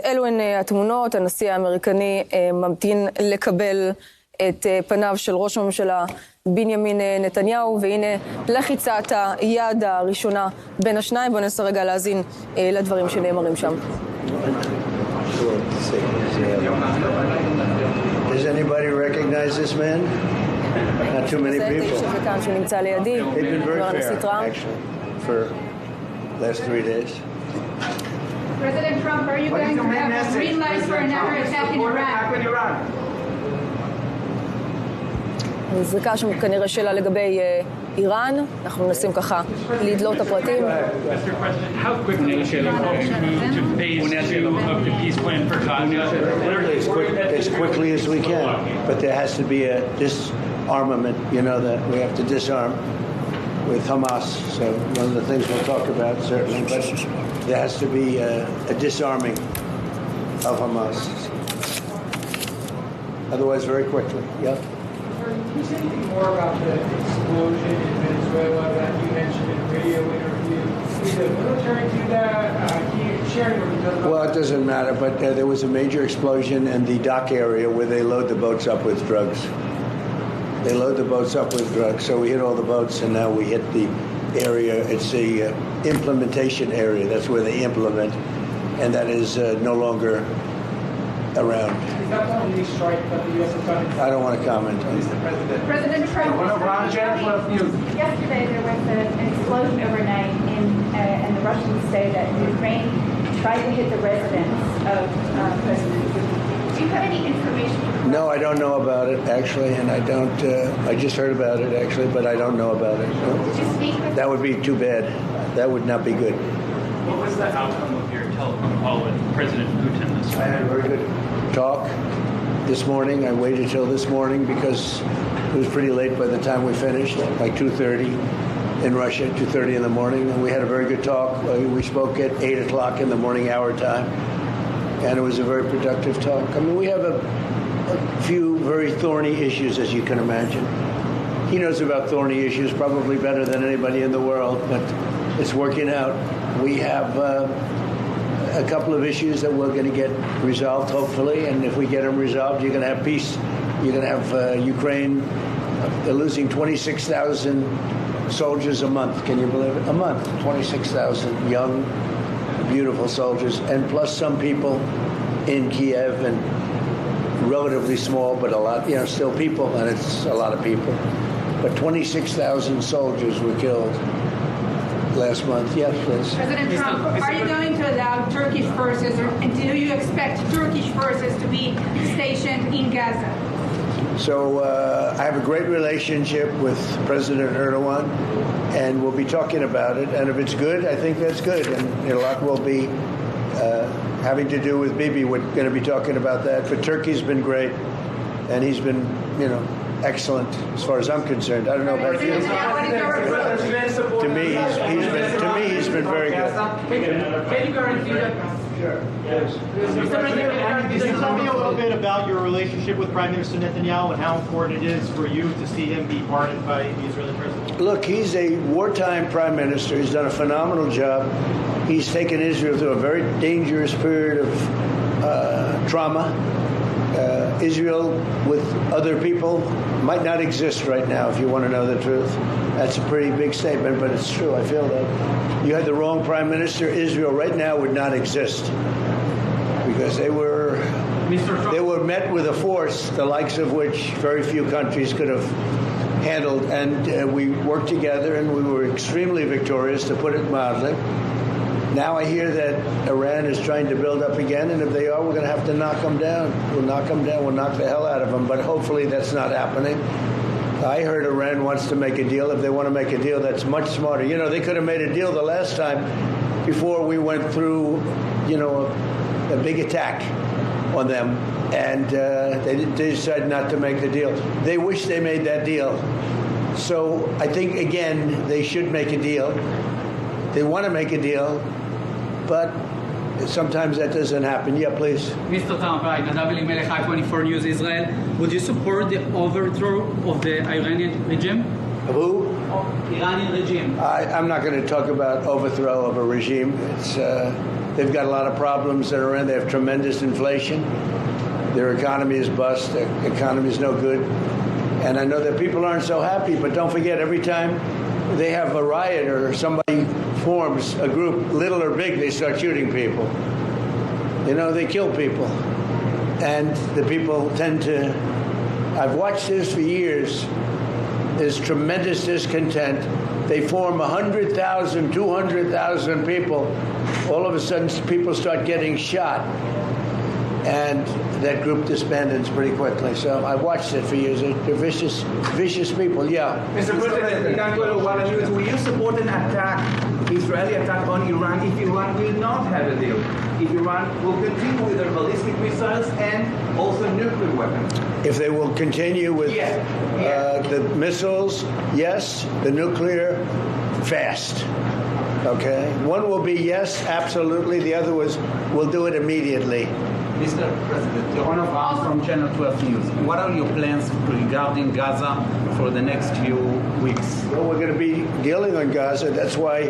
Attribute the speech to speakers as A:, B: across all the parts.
A: אלו הן התמונות. הנשיא האמריקני ממתין לקבל את פניו של ראש הממשלה בנימין נתניהו, והנה לחיצת היד הראשונה בין השניים. בואו ננסה רגע להאזין לדברים שנאמרים שם.
B: Does anybody recognize this man? Not too many people.
A: שנמצא לידי.
B: They've been very fair, actually, for last 3 days.
C: President Trump, are you going to have a green light for another attack in Iran?
A: זריקה שכנראה שאלה לגבי איראן. אנחנו מנסים ככה לדלות את הפרטים.
B: As quickly as we can, but there has to be a disarmament, you know, that we have to disarm with Hamas. So one of the things we'll talk about, certainly, but there has to be a disarming of Hamas. Otherwise, very quickly. Yeah.
D: Can you say anything more about the explosion in Venezuela that you mentioned in a radio interview? Did the military do that? Can you share any more details?
B: Well, it doesn't matter, but there was a major explosion in the dock area where they load the boats up with drugs. They load the boats up with drugs. So we hit all the boats, and now we hit the area. It's the implementation area. That's where they implement, and that is no longer around.
D: Is that the only strike that the U.S. has done?
B: I don't want to comment.
D: Mr. President.
C: President Trump. Yesterday there was an explosion overnight in the Russian state that Ukraine tried to hit the residence of President Putin. Do you have any information?
B: No, I don't know about it, actually, and I don't, I just heard about it, actually, but I don't know about it. No.
C: Did you speak with
B: That would be too bad. That would not be good.
E: What was the outcome of your telephone call with President Putin this
B: I had a very good talk this morning. I waited till this morning because it was pretty late by the time we finished, like 2:30 in Russia, 2:30 in the morning, and we had a very good talk. We spoke at 8 o'clock in the morning hour time, and it was a very productive talk. I mean, we have a few very thorny issues, as you can imagine. He knows about thorny issues probably better than anybody in the world, but it's working out. We have a couple of issues that we're going to get resolved, hopefully, and if we get them resolved, you're going to have peace. You're going to have Ukraine. They're losing 26,000 soldiers a month. Can you believe it? A month, 26,000 young, beautiful soldiers, and plus some people in Kiev, and relatively small, but a lot, you know, still people, and it's a lot of people. But 26,000 soldiers were killed last month. Yes, please.
C: President Trump, are you going to allow Turkish forces, and do you expect Turkish forces to be stationed in Gaza?
B: So I have a great relationship with President Erdogan, and we'll be talking about it. And if it's good, I think that's good. And a lot will be having to do with Bibi. We're going to be talking about that. But Turkey's been great, and he's been, you know, excellent as far as I'm concerned. I don't know about you. To me, he's been very good.
D: Can you guarantee that?
B: Sure. Yes.
D: Mr. President,
F: can you tell me a little bit about your relationship with Prime Minister Netanyahu and how important it is for you to see him be pardoned by the Israeli president?
B: Look, he's a wartime prime minister. He's done a phenomenal job. He's taken Israel through a very dangerous period of trauma. Israel with other people might not exist right now, if you want to know the truth. That's a pretty big statement, but it's true. I feel that. You had the wrong prime minister. Israel right now would not exist because they were met with a force the likes of which very few countries could have handled, and we worked together, and we were extremely victorious, to put it mildly. Now I hear that Iran is trying to build up again, and if they are, we're going to have to knock them down. We'll knock them down. We'll knock the hell out of them, but hopefully that's not happening. I heard Iran wants to make a deal. If they want to make a deal, that's much smarter. You know, they could have made a deal the last time before we went through, you know, a big attack on them, and they decided not to make the deal. They wish they made that deal. So I think, again, they should make a deal. They want to make a deal, but sometimes that doesn't happen. Yeah, please.
G: Mr. Trump, right, Medbri, 24 News Israel. Would you support the overthrow of the Iranian regime?
B: Who?
G: Iranian regime.
B: I'm not going to talk about overthrow of a regime. They've got a lot of problems that are in. They have tremendous inflation. Their economy is bust. Their economy is no good. And I know that people aren't so happy, but don't forget, every time they have a riot or somebody forms a group, little or big, they start shooting people. You know, they kill people. And the people tend to... I've watched this for years. There's tremendous discontent. They form 100,000, 200,000 people. All of a sudden, people start getting shot. And that group disbands pretty quickly. So I watched it for years. They're vicious, vicious people. Yeah.
H: Mr. President, will you support an attack, Israeli attack on Iran if Iran will not have a deal? If Iran will continue with their ballistic missiles and also nuclear weapons?
B: If they will continue with the missiles, yes. The nuclear, fast. Okay? One will be yes, absolutely. The other was, we'll do it immediately.
H: Mr. President, Ron from Channel 12 News. What are your plans regarding Gaza for the next few weeks?
B: Well, we're going to be dealing on Gaza. That's why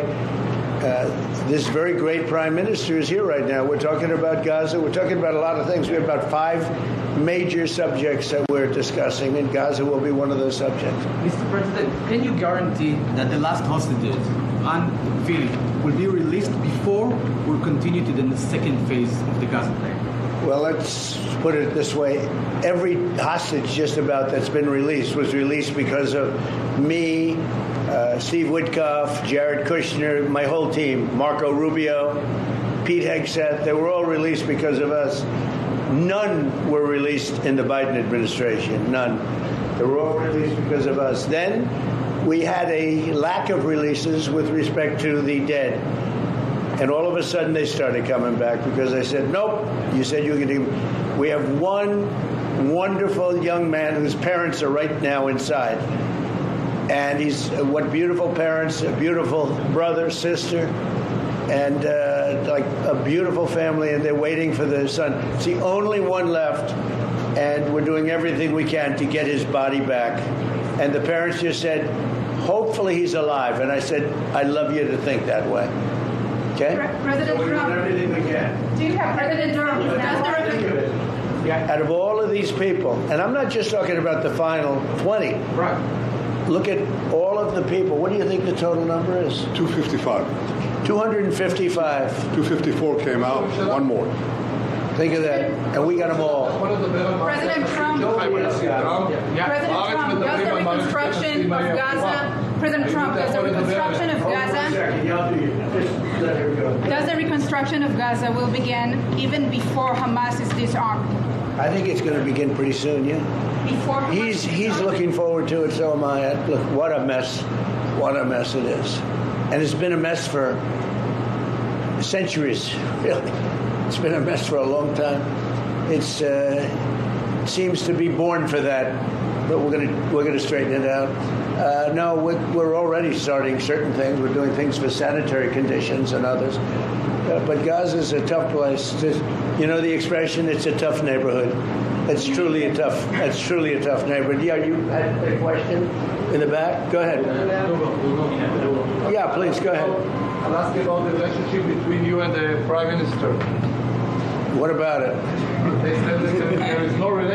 B: this very great prime minister is here right now. We're talking about Gaza. We're talking about a lot of things. We have about 5 major subjects that we're discussing, and Gaza will be one of those subjects.
H: Mr. President, can you guarantee that the last hostages, unfilling, will be released before we'll continue to the second phase of the Gaza plan?
B: Well, let's put it this way. Every hostage just about that's been released was released because of me, Steve Witkoff, Jared Kushner, my whole team, Marco Rubio, Pete Hegseth. They were all released because of us. None were released in the Biden administration. None. They were all released because of us. Then we had a lack of releases with respect to the dead. And all of a sudden they started coming back because I said, nope, you said you could even. We have one wonderful young man whose parents are right now inside. And he's, what beautiful parents, a beautiful brother, sister, and like a beautiful family, and they're waiting for the son. It's the only one left, and we're doing everything we can to get his body back. And the parents just said, hopefully he's alive. And I said, I'd love you to think that way. Okay?
C: President Trump.
B: Everything we can.
C: Do you have President Trump?
B: Out of all of these people, and I'm not just talking about the final 20.
H: Right.
B: Look at all of the people. What do you think the total number is?
I: 255.
B: 255.
I: 254 came out. One more.
B: Think of that. And we got them all.
C: President Trump. President Trump, does the reconstruction of Gaza? President Trump, does the reconstruction of Gaza? Does the reconstruction of Gaza will begin even before Hamas is disarmed?
B: I think it's going to begin pretty soon, yeah.
C: Before Hamas
B: He's looking forward to it, so am I. Look, what a mess. What a mess it is. And it's been a mess for centuries, really. It's been a mess for a long time. It seems to be born for that, but we're gonna straighten it out. No, we're already starting certain things. We're doing things for sanitary conditions and others. But Gaza's a tough place. You know the expression, it's a tough neighborhood. It's truly a tough neighborhood. Yeah, you had a question in the back? Go ahead. Yeah, please, go ahead.
J: I'll ask you about the relationship between you and the Prime Minister.
B: What about it?
J: They said that there is no good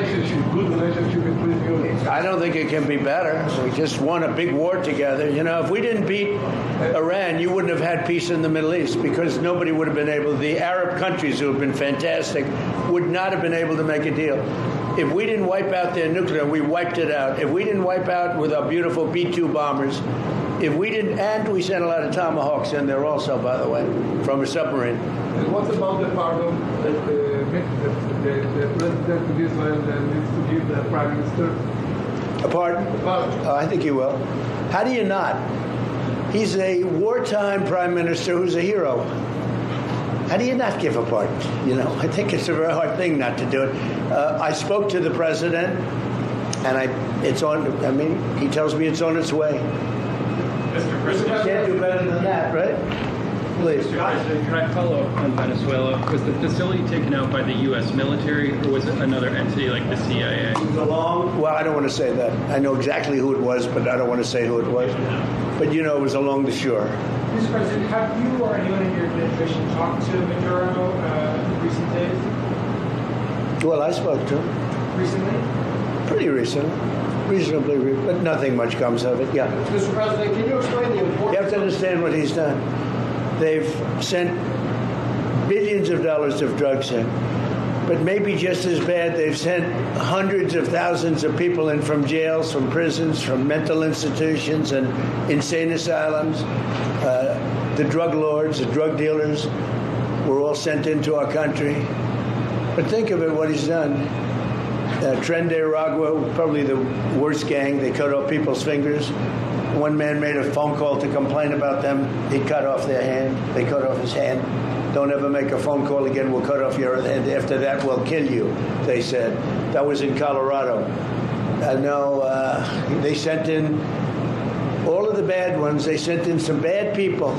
J: relationship between you.
B: I don't think it can be better. We just won a big war together. You know, if we didn't beat Iran, you wouldn't have had peace in the Middle East because nobody would have been able, the Arab countries who have been fantastic would not have been able to make a deal. If we didn't wipe out their nuclear, we wiped it out. If we didn't wipe out with our beautiful B-2 bombers, if we didn't, and we sent a lot of Tomahawks in there also, by the way, from a submarine.
J: And what about the pardon that the President of Israel needs to give the Prime Minister?
B: A pardon?
J: A pardon.
B: I think he will. How do you not? He's a wartime Prime Minister who's a hero. How do you not give a pardon? You know, I think it's a very hard thing not to do it. I spoke to the President, and it's on, I mean, he tells me it's on its way.
E: Mr. President.
B: You can't do better than that, right? Please.
E: Mr. President, can I follow up on Venezuela? Was the facility taken out by the U.S. military, or was it another entity like the CIA?
B: Well, I don't want to say that. I know exactly who it was, but I don't want to say who it was. But you know, it was along the shore.
D: Mr. President, have you or anyone in your administration talked to Maduro in recent days?
B: Well, I spoke to him.
D: Recently?
B: Pretty recently. Reasonably, but nothing much comes of it, yeah.
J: Mr. President, can you explain the importance...
B: You have to understand what he's done. They've sent billions of dollars of drugs in. But maybe just as bad, they've sent hundreds of thousands of people in from jails, from prisons, from mental institutions and insane asylums. The drug lords, the drug dealers were all sent into our country. But think of it, what he's done. Tren de Aragua, probably the worst gang. They cut off people's fingers. One man made a phone call to complain about them. He cut off their hand. They cut off his hand. Don't ever make a phone call again. We'll cut off your hand. After that, we'll kill you, they said. That was in Colorado. They sent in all of the bad ones. They sent in some bad people.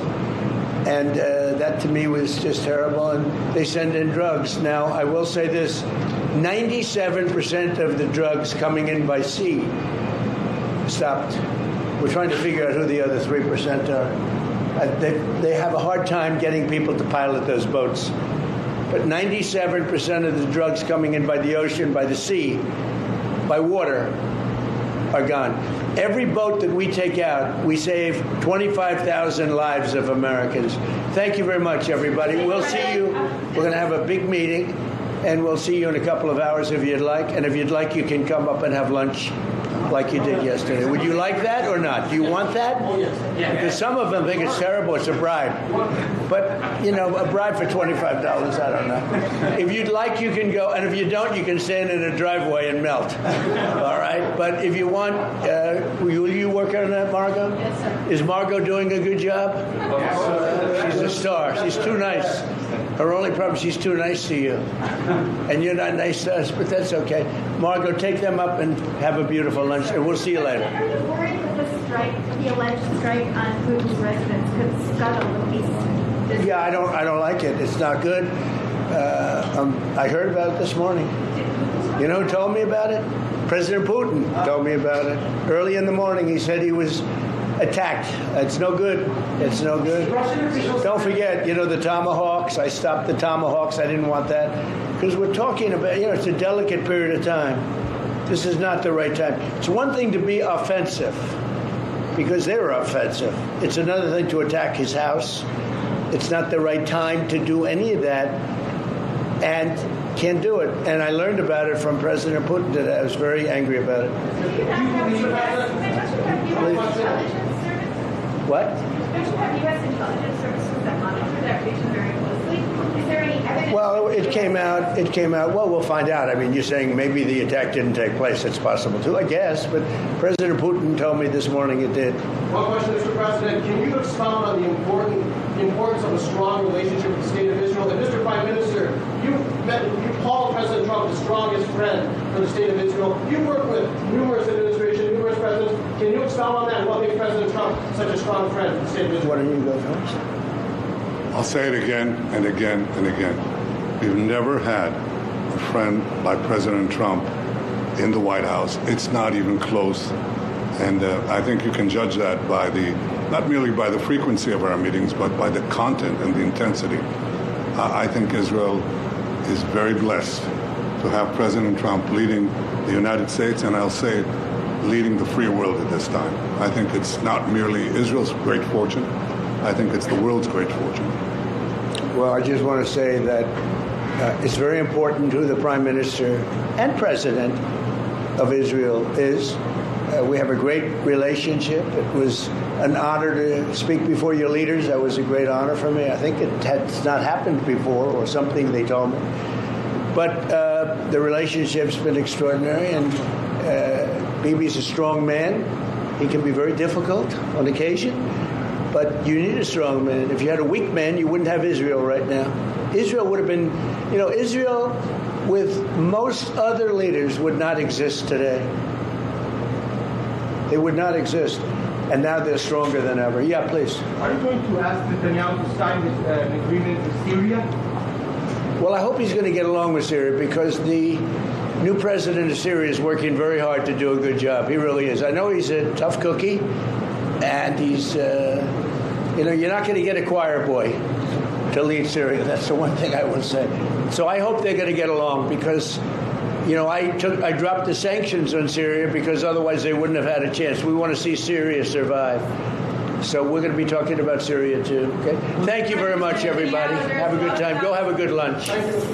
B: And that to me was just terrible. And they send in drugs. Now, I will say this. 97% of the drugs coming in by sea stopped. We're trying to figure out who the other 3% are. They have a hard time getting people to pilot those boats. But 97% of the drugs coming in by the ocean, by the sea, by water, are gone. Every boat that we take out, we save 25,000 lives of Americans. Thank you very much, everybody. We'll see you. We're going to have a big meeting, and we'll see you in a couple of hours if you'd like. And if you'd like, you can come up and have lunch like you did yesterday. Would you like that or not? Do you want that? Because some of them think it's terrible. It's a bribe. But, a bribe for $25, I don't know. If you'd like, you can go. And if you don't, you can stand in a driveway and melt. All right? But if you want, will you work on that, Margot?
C: Yes, sir.
B: Is Margot doing a good job? She's a star. She's too nice. Her only problem is she's too nice to you. And you're not nice to us, but that's okay. Margot, take them up and have a beautiful lunch, and we'll see you later.
K: Are you worried that the alleged strike on Putin's residence could scuttle the peace?
B: Yeah, I don't like it. It's not good. I heard about it this morning. You know who told me about it? President Putin told me about it. Early in the morning, he said he was attacked. It's no good. It's no good. Don't forget, the Tomahawks. I stopped the Tomahawks. I didn't want that. Because we're talking about, it's a delicate period of time. This is not the right time. It's one thing to be offensive, because they were offensive. It's another thing to attack his house. It's not the right time to do any of that. And can't do it. And I learned about it from President Putin today. I was very angry about it. What?
K: Don't you have U.S. intelligence services that monitor that region very closely? Is there any evidence?
B: Well, it came out. Well, we'll find out. I mean, you're saying maybe the attack didn't take place. It's possible too, I guess. But President Putin told me this morning it did.
J: One question, Mr. President. Can you expound on the importance of a strong relationship with the state of Israel? And Mr. Prime Minister, you called President Trump the strongest friend for the state of Israel. You worked with numerous administrations, numerous presidents. Can you expound on that and what makes President Trump such a strong friend for the state of Israel?
B: Why don't you go first?
I: I'll say it again and again and again. We've never had a friend like President Trump in the White House. It's not even close. And I think you can judge that by not merely by the frequency of our meetings, but by the content and the intensity. I think Israel is very blessed to have President Trump leading the United States, and I'll say leading the free world at this time. I think it's not merely Israel's great fortune. I think it's the world's great fortune.
B: Well, I just want to say that it's very important who the Prime Minister and President of Israel is. We have a great relationship. It was an honor to speak before your leaders. That was a great honor for me. I think it has not happened before, or something they told me. But the relationship's been extraordinary, and Bibi's a strong man. He can be very difficult on occasion, but you need a strong man. If you had a weak man, you wouldn't have Israel right now. Israel would have been, Israel with most other leaders would not exist today. They would not exist. And now they're stronger than ever. Yeah, please.
D: Are you going to ask Netanyahu to sign this agreement with Syria?
B: Well, I hope he's going to get along with Syria, because the new president of Syria is working very hard to do a good job. He really is. I know he's a tough cookie, and he's You know, you're not going to get a choir boy to lead Syria. That's the one thing I will say. So I hope they're going to get along because, you know, I dropped the sanctions on Syria because otherwise they wouldn't have had a chance. We want to see Syria survive. So we're going to be talking about Syria too. Okay. Thank you very much, everybody. Have a good time. Go have a good lunch.